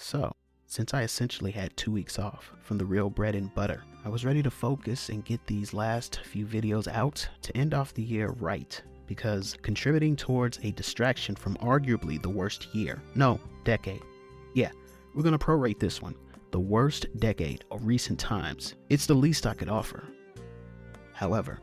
So, since I essentially had 2 weeks off from the real bread and butter, I was ready to focus and get these last few videos out to end off the year right, because contributing towards a distraction from arguably the worst year, no, decade. Yeah, we're gonna prorate this one. The worst decade of recent times. It's the least I could offer. However,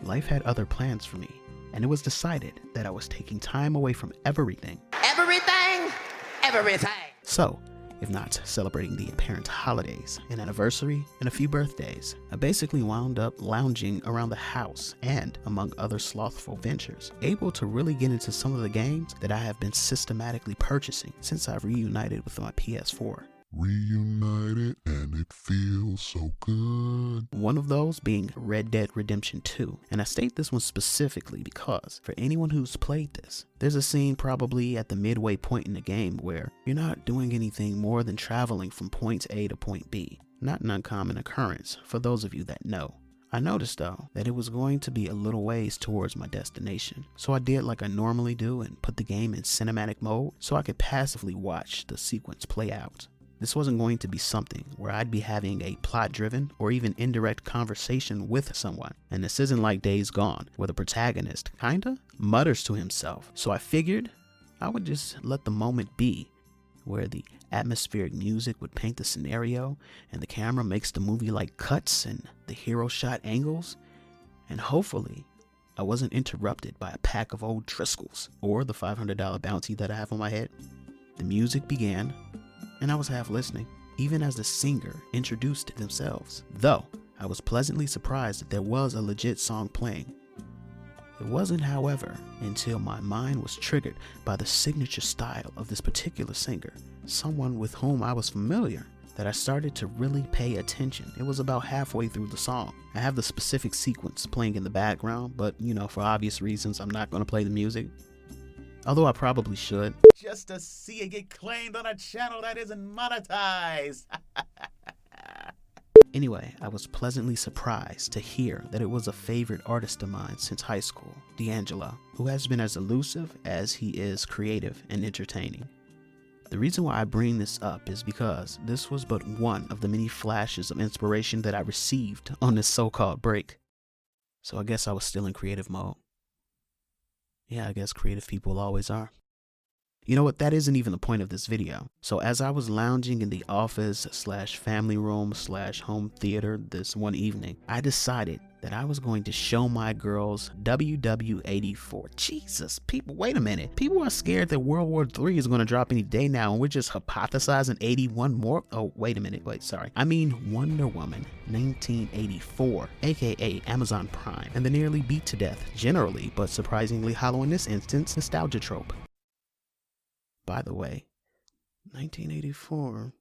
life had other plans for me, and it was decided that I was taking time away from everything. Everything! So, if not celebrating the apparent holidays, an anniversary, and a few birthdays, I basically wound up lounging around the house and, among other slothful ventures, able to really get into some of the games that I have been systematically purchasing since I've reunited with my PS4. Reunited and it feels so good. One of those being Red Dead Redemption 2, and I state this one specifically because for anyone who's played this, there's a scene probably at the midway point in the game where you're not doing anything more than traveling from point A to point B. Not an uncommon occurrence for those of you that know. I noticed though that it was going to be a little ways towards my destination, so I did like I normally do and put the game in cinematic mode so I could passively watch the sequence play out. This wasn't going to be something where I'd be having a plot-driven or even indirect conversation with someone. And this isn't like Days Gone, where the protagonist kinda mutters to himself. So I figured I would just let the moment be, where the atmospheric music would paint the scenario and the camera makes the movie like cuts and the hero shot angles. And hopefully, I wasn't interrupted by a pack of old Driscolls or the $500 bounty that I have on my head. The music began, and I was half listening, even as the singer introduced themselves, though I was pleasantly surprised that there was a legit song playing. It wasn't, however, until my mind was triggered by the signature style of this particular singer, someone with whom I was familiar, that I started to really pay attention. It was about halfway through the song. I have the specific sequence playing in the background, but for obvious reasons, I'm not going to play the music. Although I probably should, just to see it get claimed on a channel that isn't monetized. Anyway, I was pleasantly surprised to hear that it was a favorite artist of mine since high school, D'Angelo, who has been as elusive as he is creative and entertaining. The reason why I bring this up is because this was but one of the many flashes of inspiration that I received on this so-called break. So I guess I was still in creative mode. Yeah, I guess creative people always are. You know what, that isn't even the point of this video. So as I was lounging in the office / family room / home theater this one evening, I decided that I was going to show my girls WW84. Jesus, people, wait a minute. People are scared that World War III is going to drop any day now and we're just hypothesizing 81 more. Oh, wait a minute. Sorry. I mean Wonder Woman 1984, aka Amazon Prime, and the nearly beat to death, generally, but surprisingly hollow in this instance, nostalgia trope. By the way, 1984.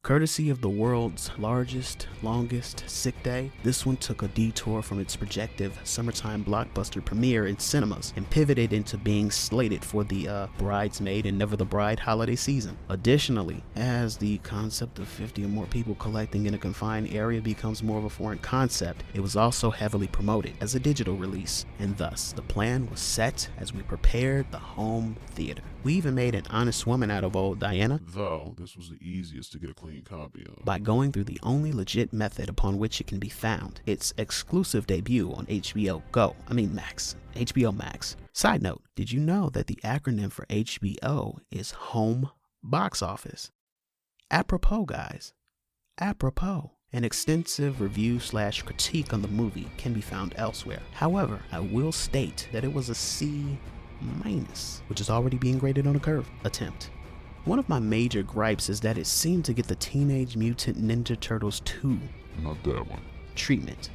Courtesy of the world's largest, longest sick day, this one took a detour from its projected summertime blockbuster premiere in cinemas and pivoted into being slated for the Bridesmaid and Never the Bride holiday season. Additionally, as the concept of 50 or more people collecting in a confined area becomes more of a foreign concept, it was also heavily promoted as a digital release, and thus the plan was set as we prepared the home theater. We even made an honest woman out of old Diana, Though this was the easiest to get a clean copy of, by going through the only legit method upon which it can be found, its exclusive debut on HBO Max. Side note, did you know that the acronym for HBO is Home Box Office? Apropos, guys. Apropos. An extensive review / critique on the movie can be found elsewhere. However, I will state that it was a C-, which is already being graded on a curve, attempt. One of my major gripes is that it seemed to get the Teenage Mutant Ninja Turtles 2 not that one treatment.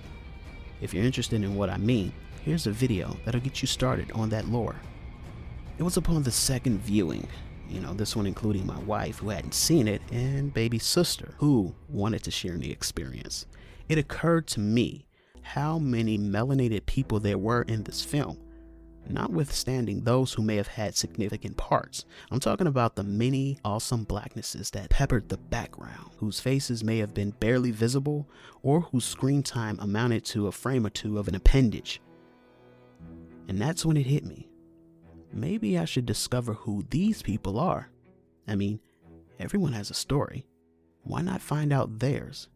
If you're interested in what I mean, here's a video that'll get you started on that lore. It was upon the second viewing, this one including my wife who hadn't seen it and baby sister who wanted to share in the experience. It occurred to me how many melanated people there were in this film, notwithstanding those who may have had significant parts. I'm talking about the many awesome blacknesses that peppered the background, whose faces may have been barely visible or whose screen time amounted to a frame or two of an appendage. And that's when it hit me. Maybe I should discover who these people are. I mean, Everyone has a story. Why not find out theirs?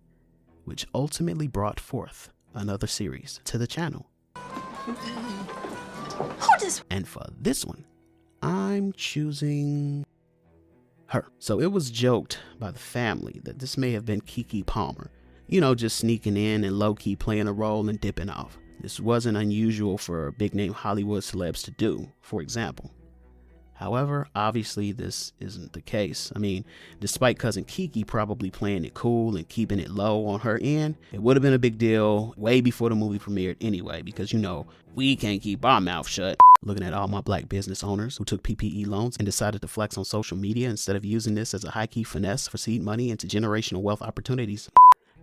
Which ultimately brought forth another series to the channel. And for this one, I'm choosing her. So it was joked by the family that this may have been Keke Palmer. You know, just sneaking in and low-key playing a role and dipping off. This wasn't unusual for big-name Hollywood celebs to do, for example. However, obviously this isn't the case. I mean, despite cousin Keke probably playing it cool and keeping it low on her end, it would have been a big deal way before the movie premiered anyway, because you know, we can't keep our mouth shut. Looking at all my black business owners who took PPE loans and decided to flex on social media instead of using this as a high-key finesse for seed money into generational wealth opportunities.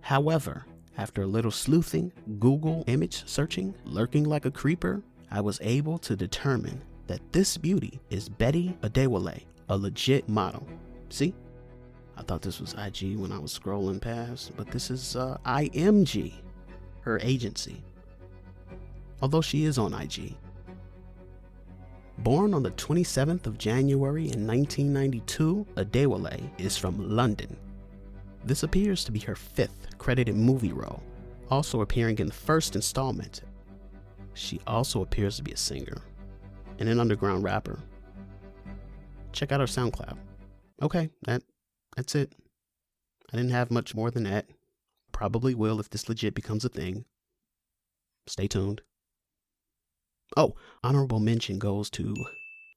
However, after a little sleuthing, Google image searching, lurking like a creeper, I was able to determine that this beauty is Betty Adewale, a legit model. See? I thought this was IG when I was scrolling past, but this is IMG, her agency. Although she is on IG. Born on the 27th of January in 1992, Adewale is from London. This appears to be her 5th credited movie role, also appearing in the first installment. She also appears to be a singer and an underground rapper. Check out her SoundCloud. Okay, that's it. I didn't have much more than that. Probably will if this legit becomes a thing. Stay tuned. Oh, honorable mention goes to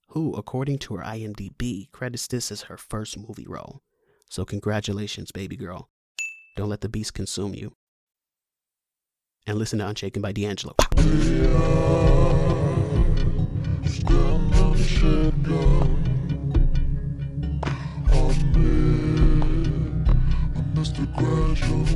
who, according to her IMDb, credits this as her first movie role. So congratulations, baby girl. Don't let the beast consume you. And listen to Unshaken by D'Angelo. Mr. Graduate,